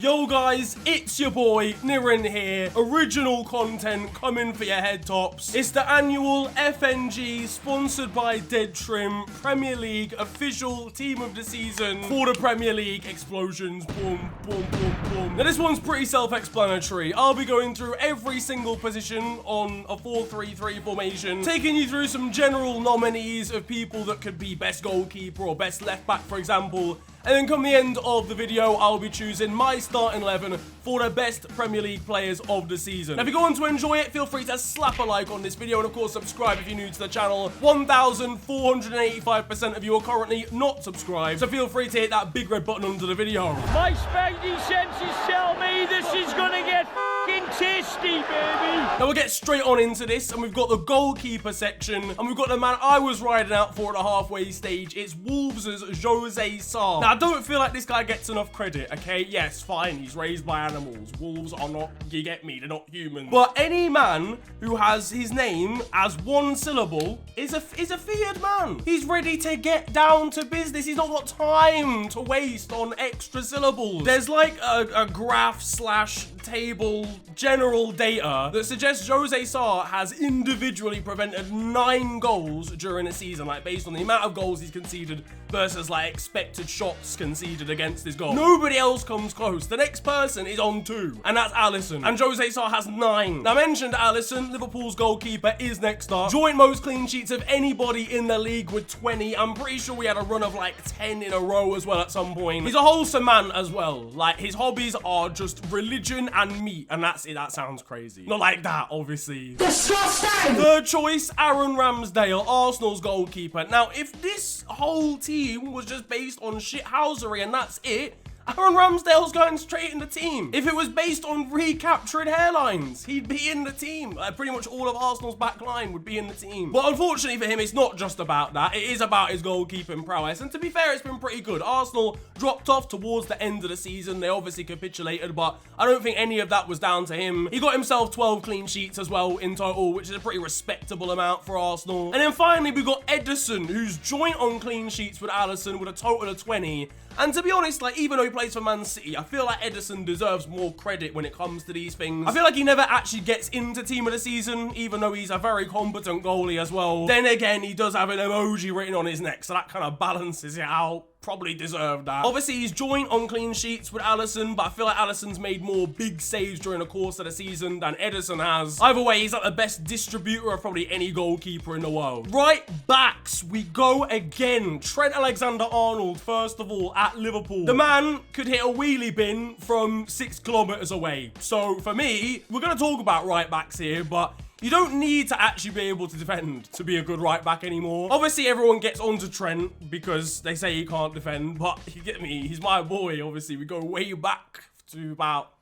Yo guys, it's your boy Niren here. Original content coming for your head tops. It's the annual FNG sponsored by Dead Trim Premier League official team of the season for the Premier League explosions. Boom, boom, boom, boom. Now this one's pretty self-explanatory. I'll be going through every single position on a 4-3-3 formation, taking you through some general nominees of people that could be best goalkeeper or best left back, for example. And then come the end of the video, I'll be choosing my starting 11 for the best Premier League players of the season. Now, if you go on to enjoy it, feel free to slap a like on this video and, of course, subscribe if you're new to the channel. 1,485% of you are currently not subscribed, so feel free to hit that big red button under the video. My spidey senses tell me this is gonna get f***ing tasty, baby. Now, we'll get straight on into this, and we've got the goalkeeper section, and we've got the man I was riding out for at the halfway stage. It's Wolves' Jose Sarr. Now, I don't feel like this guy gets enough credit, okay? Yes, fine, he's raised by animals. Wolves are not, you get me, they're not humans. But any man who has his name as one syllable is a feared man. He's ready to get down to business. He's not got time to waste on extra syllables. There's like a graph slash table general data that suggests Jose Sarr has individually prevented 9 goals during a season, like based on the amount of goals he's conceded versus like expected shots conceded against his goal. Nobody else comes close. The next person is on 2, and that's ALISSON. And Jose Sarr has 9. Now, I mentioned ALISSON, Liverpool's goalkeeper, is next up. Joint most clean sheets of anybody in the league with 20. I'm pretty sure we had a run of like 10 in a row as well at some point. He's a wholesome man as well. Like, his hobbies are just religion and meat, and that's it. That sounds crazy. Not like that, obviously. Disgusting! Third choice, Ramsdale, Arsenal's goalkeeper. Now, if this whole team was just based on shithousery and that's it, Ramsdale's going straight in the team. If it was based on recaptured hairlines, he'd be in the team. Pretty much all of Arsenal's back line would be in the team. But unfortunately for him, it's not just about that. It is about his goalkeeping prowess. And to be fair, it's been pretty good. Arsenal dropped off towards the end of the season. They obviously capitulated, but I don't think any of that was down to him. He got himself 12 clean sheets as well in total, which is a pretty respectable amount for Arsenal. And then finally, we got Ederson, who's joint on clean sheets with Alisson with a total of 20. And to be honest, like, even though he plays for Man City, I feel like Ederson deserves more credit when it comes to these things. I feel like he never actually gets into team of the season, even though he's a very competent goalie as well. Then again, he does have an emoji written on his neck, so that kind of balances it out. Probably deserved that. Obviously, he's joint on clean sheets with Alisson, but I feel like Alisson's made more big saves during the course of the season than Ederson has. Either way, he's like the best distributor of probably any goalkeeper in the world. Right backs, we go again. Trent Alexander-Arnold, first of all, at Liverpool. The man could hit a wheelie bin from 6 kilometers away. So for me, we're going to talk about right backs here, but you don't need to actually be able to defend to be a good right back anymore. Obviously, everyone gets onto Trent because they say he can't defend, but you get me, he's my boy. Obviously, we go way back to about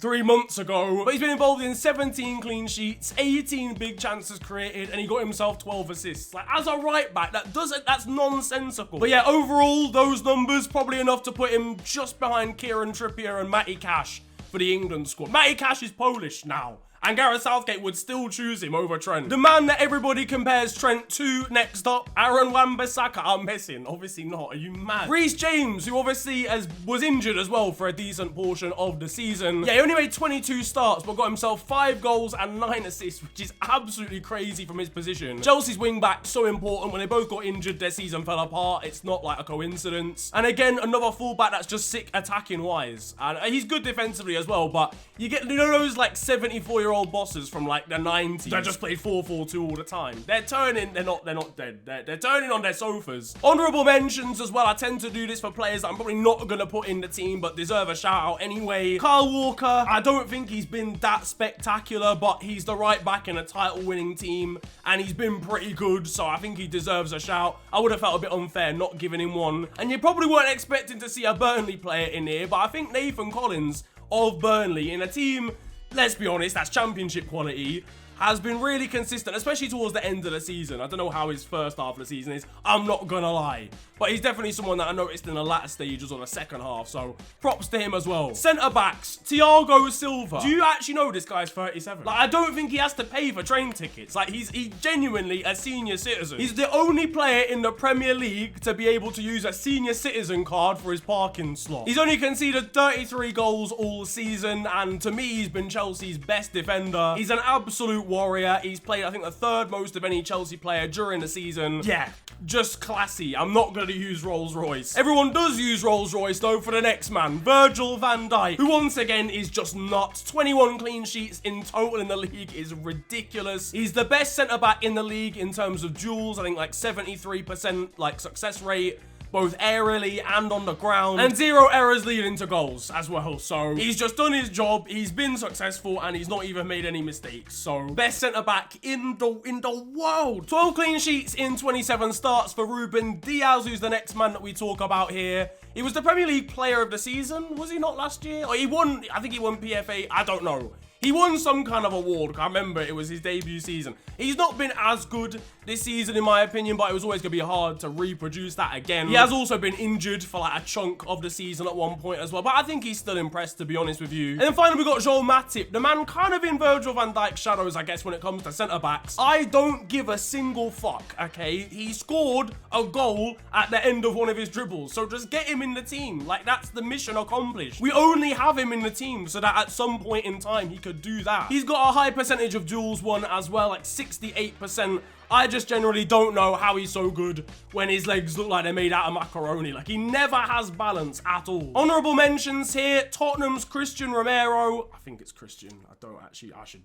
3 months ago, but he's been involved in 17 clean sheets, 18 big chances created, and he got himself 12 assists. Like, as a right back, that's nonsensical. But yeah, overall, those numbers probably enough to put him just behind Kieran Trippier and Matty Cash for the England squad. Matty Cash is Polish now, and Gareth Southgate would still choose him over Trent. The man that everybody compares Trent to next up, Aaron Wan-Bissaka. I'm missing. Obviously not. Are you mad? Reece James, who obviously was injured as well for a decent portion of the season. Yeah, he only made 22 starts, but got himself 5 goals and 9 assists, which is absolutely crazy from his position. Chelsea's wing back, so important. When they both got injured, their season fell apart. It's not like a coincidence. And again, another fullback that's just sick attacking-wise. And he's good defensively as well, but you get, you know, those like 74-year-old bosses from like the 90s that just played 4-4-2 all the time. They're turning, they're not dead. They're turning on their sofas. Honorable mentions as well. I tend to do this for players that I'm probably not gonna put in the team but deserve a shout out anyway. Kyle Walker, I don't think he's been that spectacular, but he's the right back in a title winning team and he's been pretty good, so I think he deserves a shout. I would have felt a bit unfair not giving him one. And you probably weren't expecting to see a Burnley player in here, but I think Nathan Collins of Burnley in a team, let's be honest, that's championship quality, has been really consistent, especially towards the end of the season. I don't know how his first half of the season is, I'm not gonna lie. But he's definitely someone that I noticed in the latter stages on the second half, so props to him as well. Centre-backs, THIAGO SILVA. Do you actually know this guy's 37? Like, I don't think he has to pay for train tickets. Like, he's genuinely a senior citizen. He's the only player in the Premier League to be able to use a senior citizen card for his parking slot. He's only conceded 33 goals all season, and to me, he's been Chelsea's best defender. He's an absolute warrior. He's played, I think, the third most of any Chelsea player during the season. Yeah, just classy. I'm not going to use Rolls-Royce. Everyone does use Rolls-Royce, though, for the next man, Virgil van Dijk, who once again is just nuts. 21 clean sheets in total in the league is ridiculous. He's the best centre-back in the league in terms of duels. I think like 73% like success rate, both aerially and on the ground, and 0 errors leading to goals as well. So he's just done his job, he's been successful, and he's not even made any mistakes. So best centre-back in the world. 12 clean sheets in 27 starts for Ruben Diaz, who's the next man that we talk about here. He was the Premier League player of the season, was he not last year? Or he won, I think he won PFA, I don't know. He won some kind of award. I remember it was his debut season. He's not been as good this season, in my opinion, but it was always going to be hard to reproduce that again. He has also been injured for like a chunk of the season at one point as well, but I think he's still impressed, to be honest with you. And then finally, we got MATIP, the man kind of in Virgil van Dijk's shadows, I guess, when it comes to centre-backs. I don't give a single fuck, okay? He scored a goal at the end of one of his dribbles, so just get him in the team. Like, that's the mission accomplished. We only have him in the team so that at some point in time, he could do that. He's got a high percentage of duels won as well, like 68%. I just generally don't know how he's so good when his legs look like they're made out of macaroni. Like, he never has balance at all. Honourable mentions here, Tottenham's Christian Romero. I think it's Christian. I don't actually, I should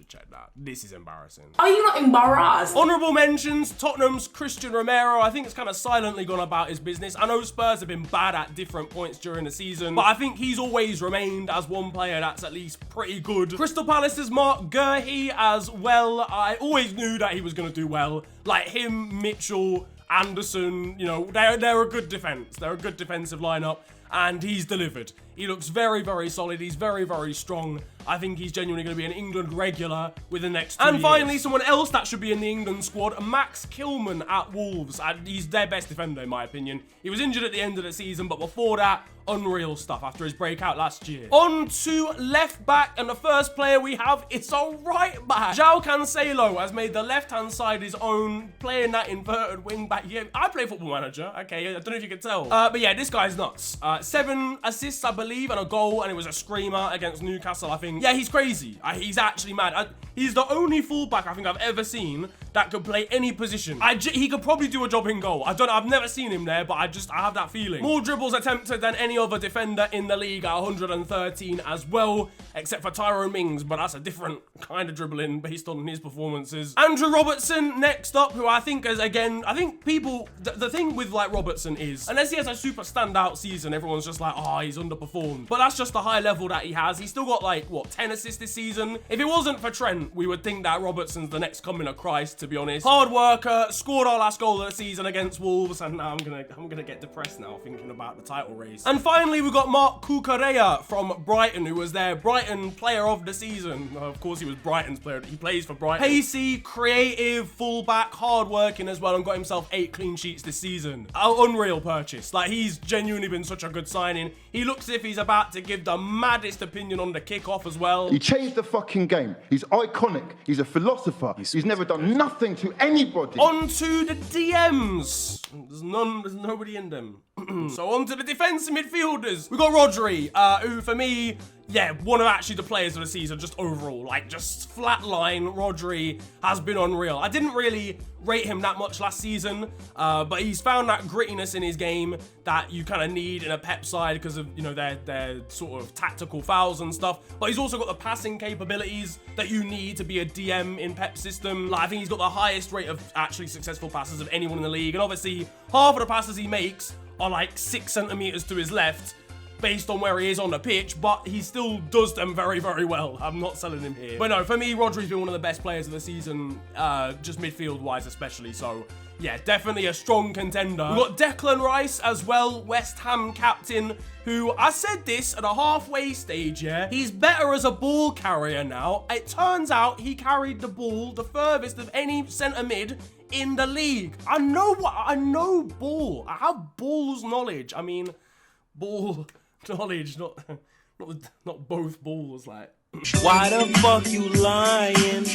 check that. This is embarrassing. Are you not embarrassed? Honourable mentions, Tottenham's Christian Romero. I think it's kind of silently gone about his business. I know Spurs have been bad at different points during the season, but I think he's always remained as one player that's at least pretty good. Crystal Palace's MARC GUEHI as well. I always knew that he was going to do well. Like him, Mitchell, Anderson, you know, they're a good defense. They're a good defensive lineup, and he's delivered. He looks very, very solid. He's very, very strong. I think he's genuinely going to be an England regular within the next 2 years. And finally, someone else that should be in the England squad, Max Kilman at Wolves. He's their best defender, in my opinion. He was injured at the end of the season, but before that, unreal stuff after his breakout last year. On to left back, and the first player we have is a right back. João Cancelo has made the left-hand side his own, playing that inverted wing back. Yeah, I play Football Manager, okay? I don't know if you can tell. But yeah, this guy's nuts. 7 assists, I believe, and a goal, and it was a screamer against Newcastle, I think. Yeah, he's crazy. He's actually mad. He's the only fullback I think I've ever seen that could play any position. He could probably do a job in goal. I've never seen him there, but I have that feeling. More dribbles attempted than any other defender in the league at 113 as well, except for Tyrone Mings, but that's a different kind of dribbling based on his performances. Andrew Robertson next up, who I think is, again, I think people, the thing with like Robertson is, unless he has a super standout season, everyone's just like, oh, he's underperformed. But that's just the high level that he has. He's still got like, what, 10 assists this season? If it wasn't for Trent, we would think that Robertson's the next coming of Christ, to be honest. Hard worker, scored our last goal of the season against Wolves, and now I'm gonna get depressed now thinking about the title race. And finally, we got Marc Cucurella from Brighton, who was their Brighton player of the season. Of course, he was Brighton's player. He plays for Brighton. Pacey, creative, fullback, hard-working as well, and got himself 8 clean sheets this season. Unreal purchase. Like, he's genuinely been such a good signing. He looks as if he's about to give the maddest opinion on the kickoff as well. He changed the fucking game. He's iconic. He's a philosopher. He's never done nothing to anybody. On to the DMs. There's nobody in them. So on to the defensive midfielders. We got Rodri, who for me, yeah, one of actually the players of the season, just overall, like just flatline. Rodri has been unreal. I didn't really rate him that much last season, but he's found that grittiness in his game that you kind of need in a Pep side because of, you know, their sort of tactical fouls and stuff. But he's also got the passing capabilities that you need to be a DM in Pep's system. Like, I think he's got the highest rate of actually successful passes of anyone in the league, and obviously half of the passes he makes are like 6 centimeters to his left based on where he is on the pitch, but he still does them very, very well. I'm not selling him here. But no, for me, Rodri's been one of the best players of the season, just midfield-wise especially, so yeah, definitely a strong contender. We've got Declan Rice as well, West Ham captain, who, I said this at a halfway stage, yeah, he's better as a ball carrier now. It turns out he carried the ball the furthest of any centre mid in the league. I know ball. I have balls knowledge. I mean, ball knowledge, not both balls, like. Why the fuck you lying?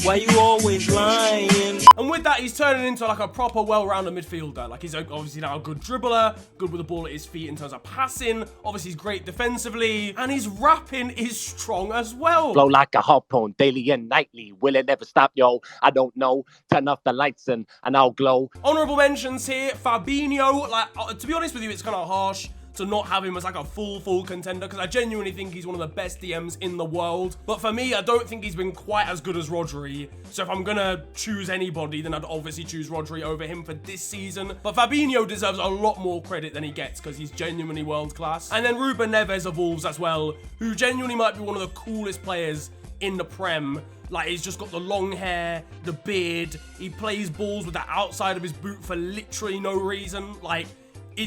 Why you always lying? And with that, he's turning into like a proper well-rounded midfielder. Like, he's obviously now a good dribbler, good with the ball at his feet in terms of passing. Obviously, he's great defensively, and his rapping is strong as well. Flow like a harpoon, daily and nightly. Will it ever stop, yo? I don't know. Turn off the lights and I'll glow. Honourable mentions here, Fabinho. Like, to be honest with you, it's kind of harsh to not have him as like a full contender, because I genuinely think he's one of the best DMs in the world. But for me, I don't think he's been quite as good as Rodri. So if I'm gonna choose anybody, then I'd obviously choose Rodri over him for this season. But Fabinho deserves a lot more credit than he gets, because he's genuinely world class. And then Ruben Neves of Wolves as well, who genuinely might be one of the coolest players in the Prem. Like, he's just got the long hair, the beard. He plays balls with the outside of his boot for literally no reason. Like,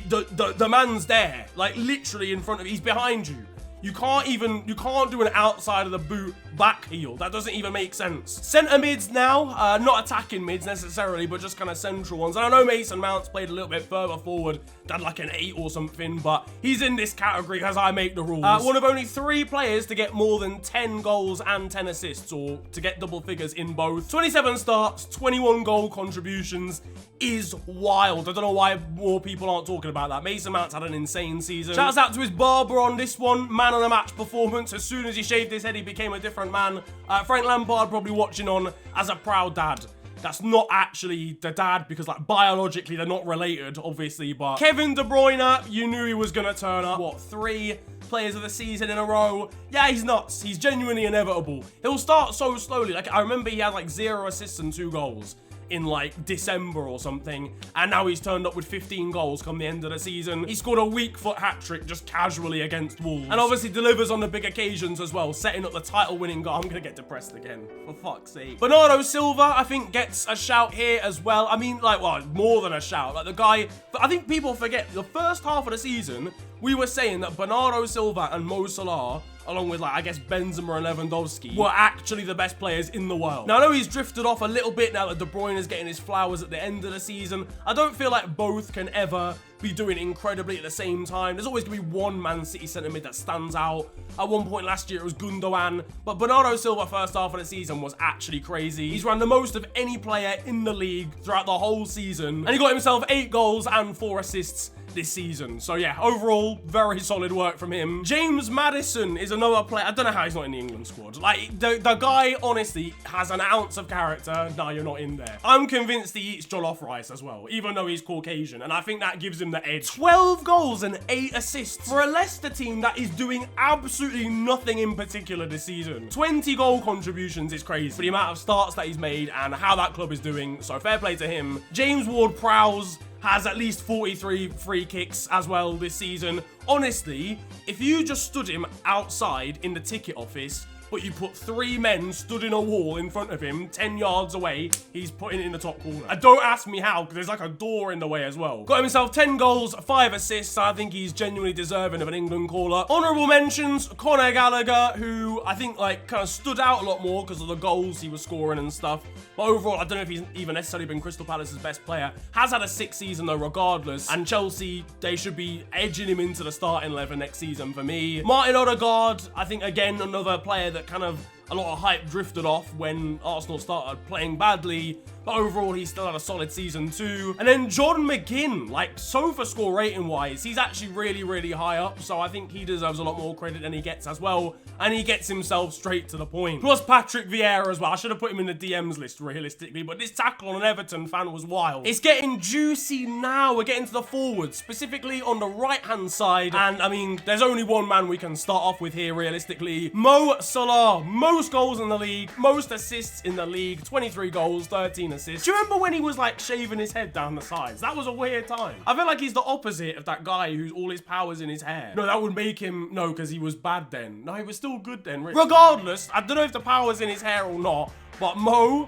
the man's there, like literally in front of you. He's behind you. You can't do an outside of the boot back heel. That doesn't even make sense. Centre mids now, not attacking mids necessarily, but just kind of central ones. And I know Mason Mount's played a little bit further forward, done like an 8 or something, but he's in this category as I make the rules. One of only 3 players to get more than 10 goals and 10 assists, or to get double figures in both. 27 starts, 21 goal contributions is wild. I don't know why more people aren't talking about that. Mason Mount's had an insane season. Shouts out to his barber on this one. Man of the match performance. As soon as he shaved his head, he became a different man. Frank Lampard probably watching on as a proud dad. That's not actually the dad, because like biologically they're not related, obviously, but Kevin De Bruyne, you knew he was gonna turn up. What, 3 players of the season in a row? Yeah, he's nuts. He's genuinely inevitable. He'll start so slowly. Like, I remember he had like 0 assists and 2 goals in like December or something, and now he's turned up with 15 goals come the end of the season. He scored a weak foot hat-trick just casually against Wolves, and obviously delivers on the big occasions as well, setting up the title-winning goal. I'm gonna get depressed again, for fuck's sake. Bernardo Silva, I think, gets a shout here as well. I mean, like, well, more than a shout. Like, the guy, I think people forget, the first half of the season, we were saying that Bernardo Silva and Mo Salah, along with, like, I guess Benzema and Lewandowski, were actually the best players in the world. Now, I know he's drifted off a little bit now that De Bruyne is getting his flowers at the end of the season. I don't feel like both can ever be doing incredibly at the same time. There's always going to be one Man City centre mid that stands out. At one point last year, it was Gundogan, but Bernardo Silva first half of the season was actually crazy. He's ran the most of any player in the league throughout the whole season, and he got himself 8 goals and 4 assists this season. So yeah, overall, very solid work from him. James Maddison is another player. I don't know how he's not in the England squad. Like, the guy, honestly, has an ounce of character. No, you're not in there. I'm convinced he eats jollof rice as well, even though he's Caucasian, and I think that gives him the edge. 12 goals and 8 assists for a Leicester team that is doing absolutely nothing in particular this season. 20 goal contributions is crazy for the amount of starts that he's made and how that club is doing, so fair play to him. James Ward-Prowse has at least 43 free kicks as well this season. Honestly, if you just stood him outside in the ticket office, but you put 3 men stood in a wall in front of him 10 yards away, he's putting it in the top corner. And don't ask me how, because there's like a door in the way as well. Got himself 10 goals, 5 assists. I think he's genuinely deserving of an England call-up. Honourable mentions, Conor Gallagher, who I think like kind of stood out a lot more because of the goals he was scoring and stuff. But overall, I don't know if he's even necessarily been Crystal Palace's best player. Has had a 6th season though, regardless. And Chelsea, they should be edging him into the starting 11 next season for me. Martin Odegaard, I think again, another player that kind of a lot of hype drifted off when Arsenal started playing badly, but overall he still had a solid season too. And then John McGinn, like sofa score rating wise, he's actually really high up, so I think he deserves a lot more credit than he gets as well, and he gets himself straight to the point. Plus Patrick Vieira as well. I should have put him in the DMs list realistically, but this tackle on an Everton fan was wild. It's getting juicy now. We're getting to the forwards, specifically on the right hand side, and I mean there's only one man we can start off with here realistically. Mo Salah, most goals in the league, most assists in the league, 23 goals, 13 assists. Do you remember when he was like shaving his head down the sides? That was a weird time. I feel like he's the opposite of that guy who's all his powers in his hair. No, that would make him, no, because he was bad then. No, he was still good then. Regardless, I don't know if the power's in his hair or not, but Mo,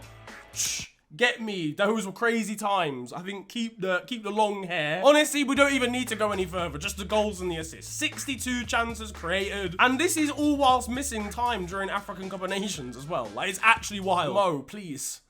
Get me. Those were crazy times. I think keep the long hair. Honestly, we don't even need to go any further. Just the goals and the assists. 62 chances created. And this is all whilst missing time during African Cup of Nations as well. Like, it's actually wild. Mo, please.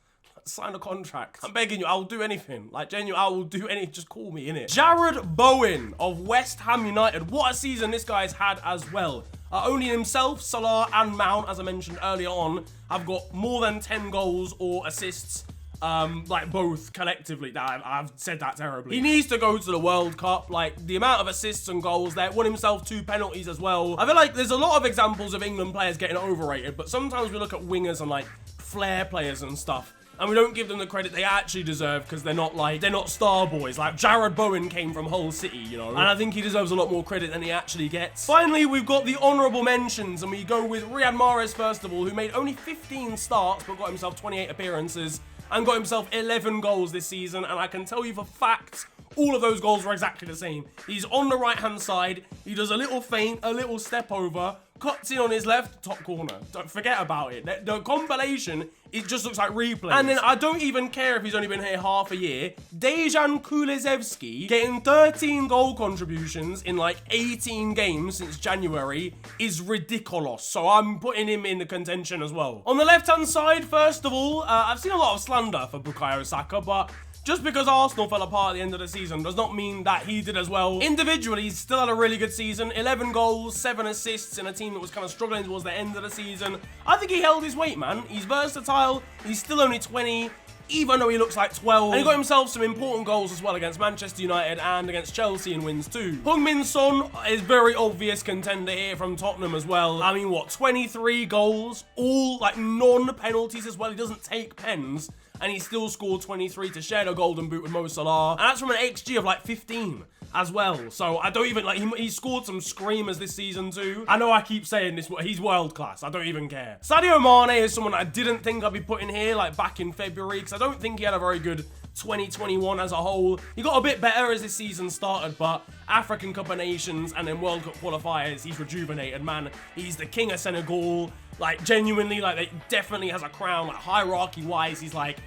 Sign a contract. I'm begging you, I'll do anything. Like, genuinely, I will do anything. Just call me, innit? JARROD BOWEN of West Ham United. What a season this guy's had as well. Only himself, Salah, and Mount, as I mentioned earlier on, have got more than 10 goals or assists. Like both collectively. I've said that terribly. He needs to go to the World Cup. Like, the amount of assists and goals there. Won himself 2 penalties as well. I feel like there's a lot of examples of England players getting overrated, but sometimes we look at wingers and like flair players and stuff, and we don't give them the credit they actually deserve because they're not star boys. Like, JARROD BOWEN came from Hull City, you know, and I think he deserves a lot more credit than he actually gets. Finally, we've got the honourable mentions, and we go with Riyad Mahrez first of all, who made only 15 starts but got himself 28 appearances and got himself 11 goals this season, and I can tell you for fact, all of those goals were exactly the same. He's on the right-hand side, he does a little feint, a little step over, cuts in on his left, top corner. Don't forget about it. The compilation, it just looks like replays. And then I don't even care if he's only been here half a year. Dejan Kulusevski getting 13 goal contributions in like 18 games since January is ridiculous. So I'm putting him in the contention as well. On the left-hand side, first of all, I've seen a lot of slander for Bukayo Saka, but just because Arsenal fell apart at the end of the season does not mean that he did as well. Individually, he's still had a really good season. 11 goals, 7 assists in a team that was kind of struggling towards the end of the season. I think he held his weight, man. He's versatile. He's still only 20, even though he looks like 12. And he got himself some important goals as well against Manchester United and against Chelsea in wins too. Heung-min Son is very obvious contender here from Tottenham as well. I mean, what, 23 goals? All like non-penalties as well. He doesn't take pens. And he still scored 23 to share the golden boot with Mo Salah. And that's from an XG of like 15 as well. So I don't even, like, he scored some screamers this season too. I know I keep saying this, he's world class. I don't even care. Sadio Mane is someone I didn't think I'd be putting here like back in February, because I don't think he had a very good 2021 as a whole. He got a bit better as this season started, but African Cup of Nations and then World Cup qualifiers, he's rejuvenated, man. He's the king of Senegal. Like, genuinely, like, they definitely has a crown. Like, hierarchy-wise, he's like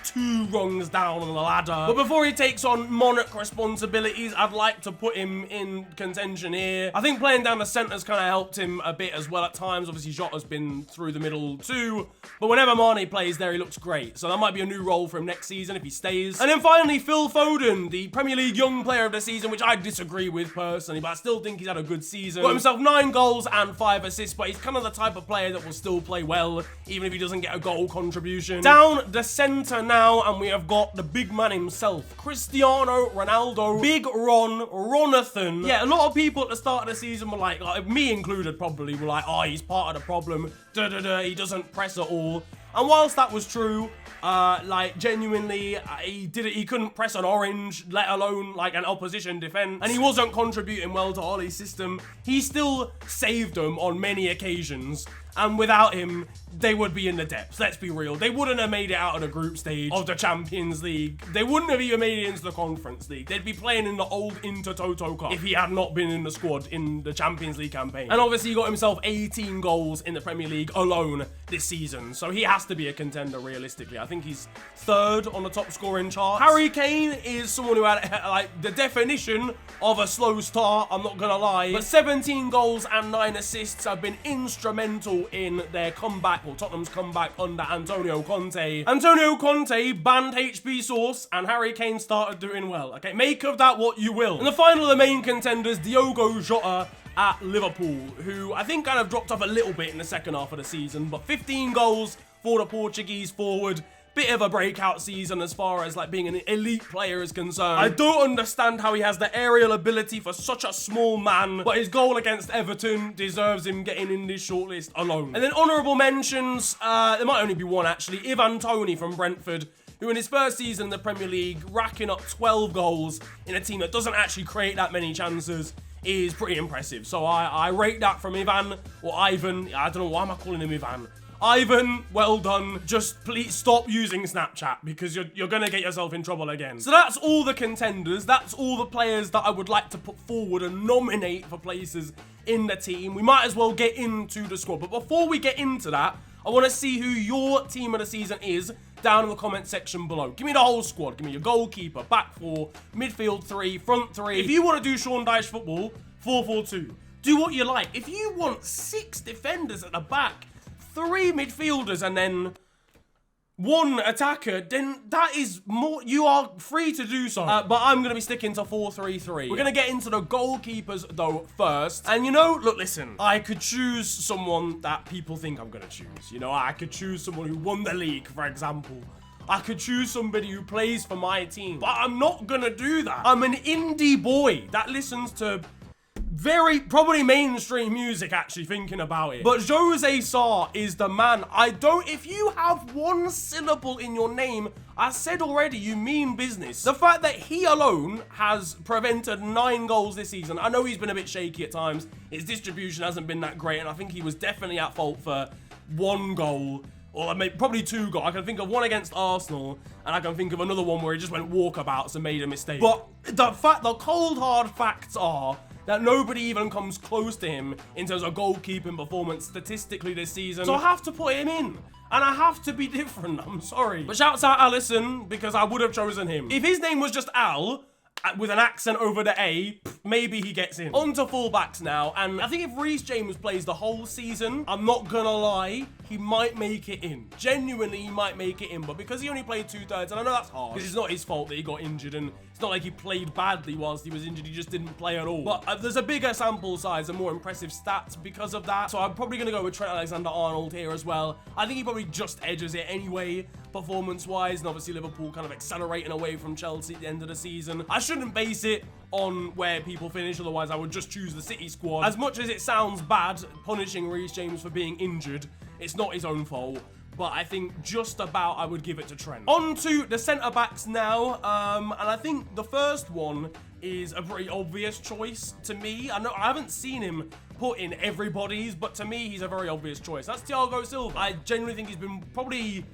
2 rungs down on the ladder. But before he takes on monarch responsibilities, I'd like to put him in contention here. I think playing down the centre's kind of helped him a bit as well at times. Obviously, Jota's been through the middle too. But whenever Mane plays there, he looks great. So that might be a new role for him next season if he stays. And then finally, Phil Foden, the Premier League Young Player of the Season, which I disagree with personally, but I still think he's had a good season. Got himself 9 goals and 5 assists, but he's kind of the type of player that will still play well, even if he doesn't get a goal contribution. Down the centre now, and we have got the big man himself, Cristiano Ronaldo, Big Ronathan. Yeah, a lot of people at the start of the season were like me included probably, were like, oh, he's part of the problem, he doesn't press at all. And whilst that was true, like, genuinely, he couldn't press an orange, let alone like an opposition defense, and he wasn't contributing well to Ollie's system. He still saved them on many occasions, and without him, they would be in the depths. Let's be real. They wouldn't have made it out of the group stage of the Champions League. They wouldn't have even made it into the Conference League. They'd be playing in the old Intertoto Cup if he had not been in the squad in the Champions League campaign. And obviously, he got himself 18 goals in the Premier League alone this season, so he has to be a contender realistically. I think he's 3rd on the top scoring chart. Harry Kane is someone who had like the definition of a slow start, I'm not gonna lie, but 17 goals and 9 assists have been instrumental in their comeback, or Tottenham's comeback under Antonio Conte. Antonio Conte banned HP Sauce and Harry Kane started doing well. Okay, make of that what you will. And the final of the main contenders, DIOGO Jota at Liverpool, who I think kind of dropped off a little bit in the second half of the season, but 15 goals for the Portuguese forward. Bit of a breakout season as far as like being an elite player is concerned. I don't understand how he has the aerial ability for such a small man, but his goal against Everton deserves him getting in this shortlist alone. And then honourable mentions, there might only be one actually. Ivan Toney from Brentford, who in his first season in the Premier League, racking up 12 goals in a team that doesn't actually create that many chances, is pretty impressive. So I rate that from Ivan, or Ivan, I don't know, why am I calling him Ivan? Ivan, well done. Just please stop using Snapchat because you're gonna get yourself in trouble again. So that's all the contenders. That's all the players that I would like to put forward and nominate for places in the team. We might as well get into the squad. But before we get into that, I want to see who your team of the season is. down in the comment section below. Give me the whole squad. Give me your goalkeeper, back 4, midfield 3, front 3. If you want to do Sean Dyche football, 4-4-2. Do what you like. If you want 6 defenders at the back, 3 midfielders, and then 1 attacker, then that is more. You are free to do so. But I'm going to be sticking to 4-3-3. We're going to get into the goalkeepers, though, first. And, you know, look, listen. I could choose someone that people think I'm going to choose. You know, I could choose someone who won the league, for example. I could choose somebody who plays for my team. But I'm not going to do that. I'm an indie boy that listens to probably mainstream music, actually, thinking about it. But Jose Sa is the man. If you have 1 syllable in your name, I said already, you mean business. The fact that he alone has prevented 9 goals this season, I know he's been a bit shaky at times. His distribution hasn't been that great, and I think he was definitely at fault for 1 goal. Or maybe probably 2 goals. I can think of 1 against Arsenal, and I can think of another one where he just went walkabouts and made a mistake. But the cold hard facts are that nobody even comes close to him in terms of goalkeeping performance statistically this season. So I have to put him in. And I have to be different, I'm sorry. But shouts out ALISSON, because I would have chosen him. If his name was just Al, with an accent over the A, maybe he gets in. On to fullbacks now, and I think if Reece James plays the whole season, I'm not gonna lie, he might make it in. Genuinely, he might make it in, but because he only played 2/3, and I know that's hard, because it's not his fault that he got injured, and it's not like he played badly whilst he was injured, he just didn't play at all. But there's a bigger sample size and more impressive stats because of that, so I'm probably gonna go with Trent Alexander-Arnold here as well. I think he probably just edges it anyway, performance-wise, and obviously Liverpool kind of accelerating away from Chelsea at the end of the season. I shouldn't base it on where people finish, otherwise I would just choose the City squad. As much as it sounds bad punishing Reece James for being injured, it's not his own fault, but I think just about I would give it to Trent. On to the centre-backs now, and I think the first one is a pretty obvious choice to me. I know I haven't seen him put in everybody's, but to me, he's a very obvious choice. That's THIAGO Silva. I genuinely think he's been probably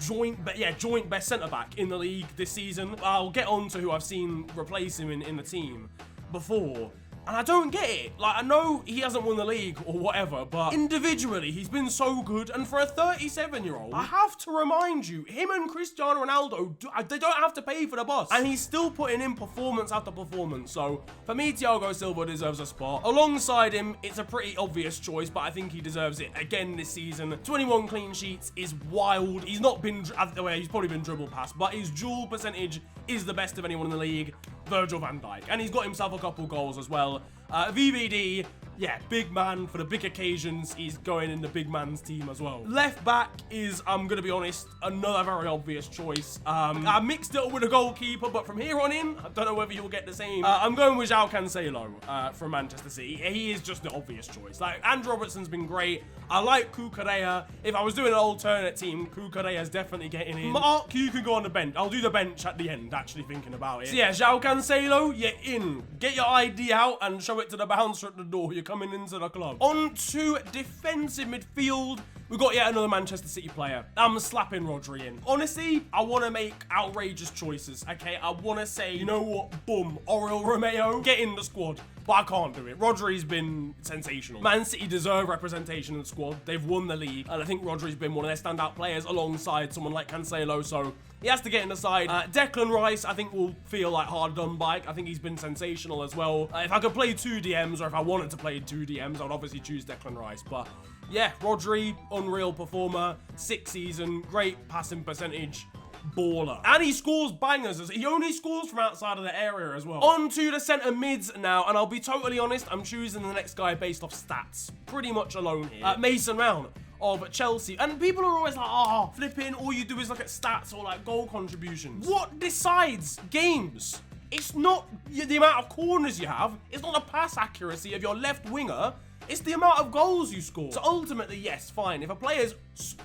joint best centre-back in the league this season. I'll get on to who I've seen replace him in the team before. And I don't get it. Like, I know he hasn't won the league or whatever, but individually, he's been so good. And for a 37-year-old, I have to remind you, him and Cristiano Ronaldo, they don't have to pay for the bus. And he's still putting in performance after performance. So, for me, THIAGO Silva deserves a spot. Alongside him, it's a pretty obvious choice, but I think he deserves it again this season. 21 clean sheets is wild. He's not been, he's probably been dribble past, but his duel percentage is the best of anyone in the league. Virgil van Dijk. And he's got himself a couple goals as well. VVD, yeah, big man for the big occasions. He's going in the big man's team as well. Left back is, I'm going to be honest, another very obvious choice. I mixed it up with a goalkeeper, but from here on in, I don't know whether you'll get the same. I'm going with João Cancelo from Manchester City. He is just the obvious choice. Like, Andrew Robertson's been great. I like Cucurella. If I was doing an alternate team, Cucurella's definitely getting in. Mark, you can go on the bench. I'll do the bench at the end, actually thinking about it. So yeah, João Cancelo, you're in. Get your ID out and show it to the bouncer at the door. You're coming into the club. On to defensive midfield. We've got yet another Manchester City player. I'm slapping Rodri in. Honestly, I want to make outrageous choices, okay? I want to say, you know what? Boom. Oriol Romeo, get in the squad. But I can't do it. Rodri's been sensational. Man City deserve representation in the squad. They've won the league. And I think Rodri's been one of their standout players alongside someone like Cancelo. So he has to get in the side. Declan Rice, I think, will feel like hard done by. I think he's been sensational as well. If I could play 2 DMs, or if I wanted to play 2 DMs, I would obviously choose Declan Rice. But yeah, Rodri, unreal performer. 6th season, great passing percentage. Baller. And he scores bangers. He only scores from outside of the area as well. On to the centre mids now, and I'll be totally honest, I'm choosing the next guy based off stats. Pretty much alone here. Mason Mount of Chelsea. And people are always like, oh, flipping, all you do is look at stats or like goal contributions. What decides games? It's not the amount of corners you have. It's not the pass accuracy of your left winger. It's the amount of goals you score. So ultimately, yes, fine. If a player's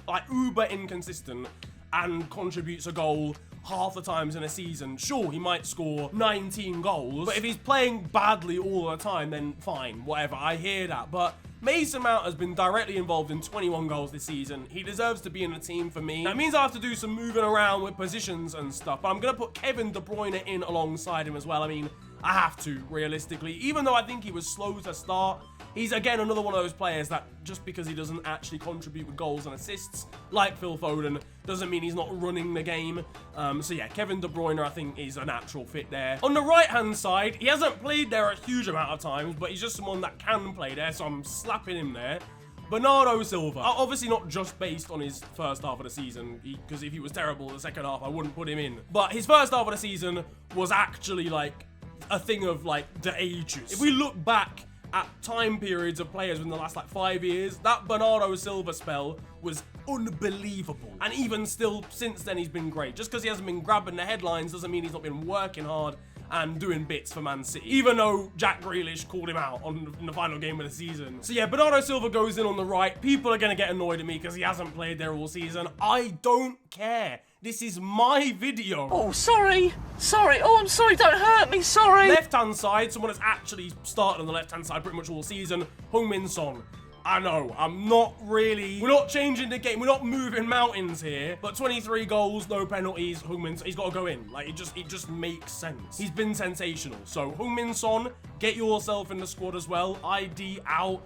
like uber inconsistent and contributes a goal half the times in a season, sure, he might score 19 goals, but if he's playing badly all the time, then fine, whatever, I hear that. But Mason Mount has been directly involved in 21 goals this season. He deserves to be in the team for me. That means I have to do some moving around with positions and stuff, but I'm going to put Kevin De Bruyne in alongside him as well. I mean, I have to, realistically. Even though I think he was slow to start, he's, again, another one of those players that just because he doesn't actually contribute with goals and assists, like Phil Foden, doesn't mean he's not running the game. So yeah, Kevin De Bruyne, I think, is a natural fit there. On the right-hand side, he hasn't played there a huge amount of times, but he's just someone that can play there, so I'm slapping him there. Bernardo Silva, obviously not just based on his first half of the season, because if he was terrible in the second half, I wouldn't put him in. But his first half of the season was actually, like, a thing of, like, the ages. If we look back at time periods of players in the last, like, 5 years, that Bernardo Silva spell was unbelievable. And even still, since then, he's been great. Just because he hasn't been grabbing the headlines doesn't mean he's not been working hard and doing bits for Man City, even though Jack Grealish called him out in the final game of the season. So yeah, Bernardo Silva goes in on the right. People are going to get annoyed at me because he hasn't played there all season. I don't care. This is my video. Oh, sorry. Sorry. Oh, I'm sorry. Don't hurt me. Sorry. Left-hand side, someone that's actually started on the left-hand side pretty much all season, Heung-min Son. I know, I'm not really... We're not changing the game. We're not moving mountains here. But 23 goals, no penalties. Heung-min, he's got to go in. Like, it just makes sense. He's been sensational. So, Heung-min Son, get yourself in the squad as well. ID out.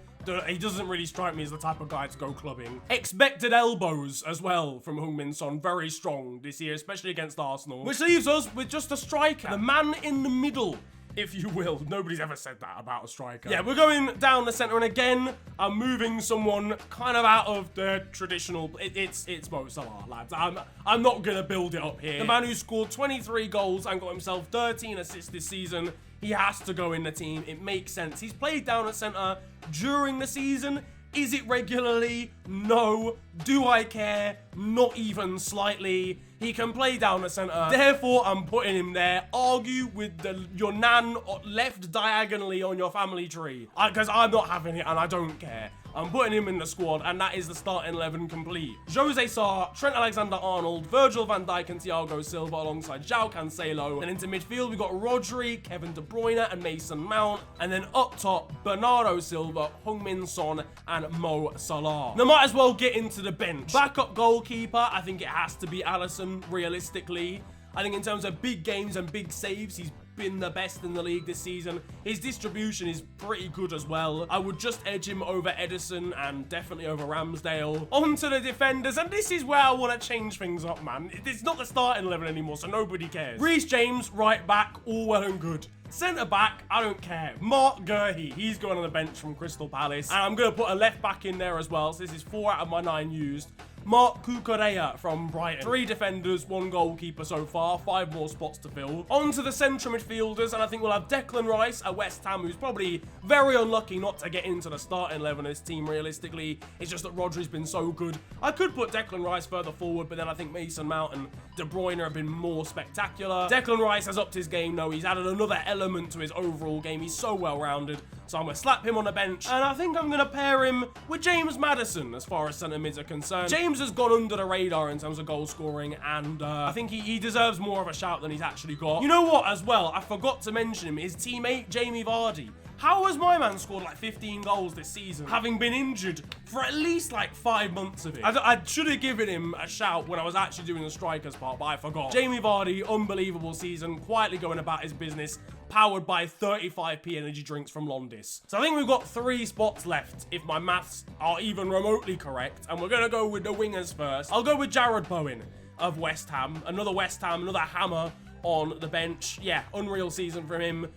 He doesn't really strike me as the type of guy to go clubbing. Expected elbows as well from Heung-min Son. Very strong this year, especially against Arsenal. Which leaves us with just a striker. The man in the middle, if you will. Nobody's ever said that about a striker. Yeah, we're going down the center, and again, I'm moving someone kind of out of the traditional... It's Mo Salah, lads. I'm not gonna build it up here. The man who scored 23 goals and got himself 13 assists this season, he has to go in the team. It makes sense. He's played down at center during the season. Is it regularly? No. Do I care? Not even slightly. He can play down the center. Therefore, I'm putting him there. Argue with your nan left diagonally on your family tree. Because I'm not having it and I don't care. I'm putting him in the squad, and that is the starting 11 complete. Jose Sarr, Trent Alexander-Arnold, Virgil van Dijk and Thiago Silva alongside João Cancelo. And into midfield, we've got Rodri, Kevin De Bruyne and Mason Mount. And then up top, Bernardo Silva, Heung-min Son and Mo Salah. Now, might as well get into the bench. Backup goalkeeper, I think it has to be ALISSON, realistically. I think in terms of big games and big saves, he's been the best in the league this season. His distribution is pretty good as well. I would just edge him over Ederson and definitely over Ramsdale. On to the defenders, and this is where I want to change things up, man. It's not the starting 11 anymore, so nobody cares. REECE James, right back, all well and good. Centre back, I don't care. MARC GUEHI, he's going on the bench from Crystal Palace. And I'm going to put a left back in there as well, so this is 4 out of my 9 used. Marc Cucurella from Brighton. 3 defenders, 1 goalkeeper so far, 5 more spots to fill. On to the central midfielders, and I think we'll have Declan Rice at West Ham, who's probably very unlucky not to get into the starting 11 of this team, realistically. It's just that Rodri's been so good. I could put Declan Rice further forward, but then I think Mason Mount and De Bruyne have been more spectacular. Declan Rice has upped his game, though. He's added another element to his overall game. He's so well-rounded. So I'm going to slap him on the bench, and I think I'm going to pair him with James Maddison as far as centre mids are concerned. James has gone under the radar in terms of goal scoring, and I think he deserves more of a shout than he's actually got. You know what, as well, I forgot to mention him, his teammate, Jamie Vardy. How has my man scored like 15 goals this season, having been injured for at least like 5 months of it? I should have given him a shout when I was actually doing the strikers part, but I forgot. Jamie Vardy, unbelievable season, quietly going about his business, powered by 35p energy drinks from Londis. So I think we've got 3 spots left, if my maths are even remotely correct, and we're going to go with the wingers first. I'll go with JARROD BOWEN of West Ham, another hammer on the bench. Yeah, unreal season from him.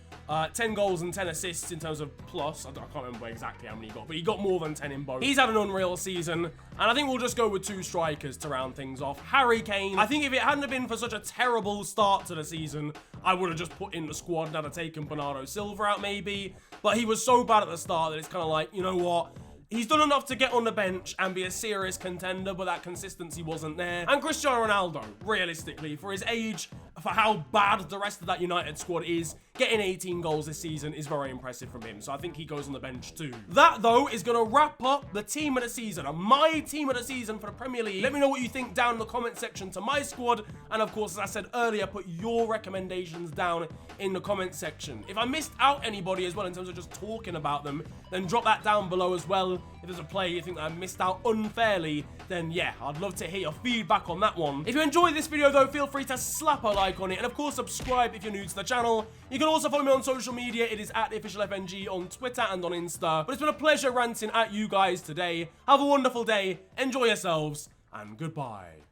10 goals and 10 assists in terms of plus. I can't remember exactly how many he got, but he got more than 10 in both. He's had an unreal season, and I think we'll just go with 2 strikers to round things off. Harry Kane. I think if it hadn't been for such a terrible start to the season, I would have just put in the squad and I'd have taken Bernardo Silva out maybe, but he was so bad at the start that it's kind of like, you know what? He's done enough to get on the bench and be a serious contender, but that consistency wasn't there. And Cristiano Ronaldo, realistically, for his age, for how bad the rest of that United squad is, getting 18 goals this season is very impressive from him. So I think he goes on the bench too. That, though, is going to wrap up the team of the season, my team of the season for the Premier League. Let me know what you think down in the comment section to my squad. And of course, as I said earlier, put your recommendations down in the comment section. If I missed out anybody as well in terms of just talking about them, then drop that down below as well. if there's a player you think that I missed out unfairly, then yeah, I'd love to hear your feedback on that one. If you enjoyed this video though, feel free to slap a like on it, and of course subscribe if you're new to the channel. You can also follow me on social media. It is at @theofficialfng on Twitter and on Insta. But it's been a pleasure ranting at you guys today. Have a wonderful day, enjoy yourselves, and goodbye.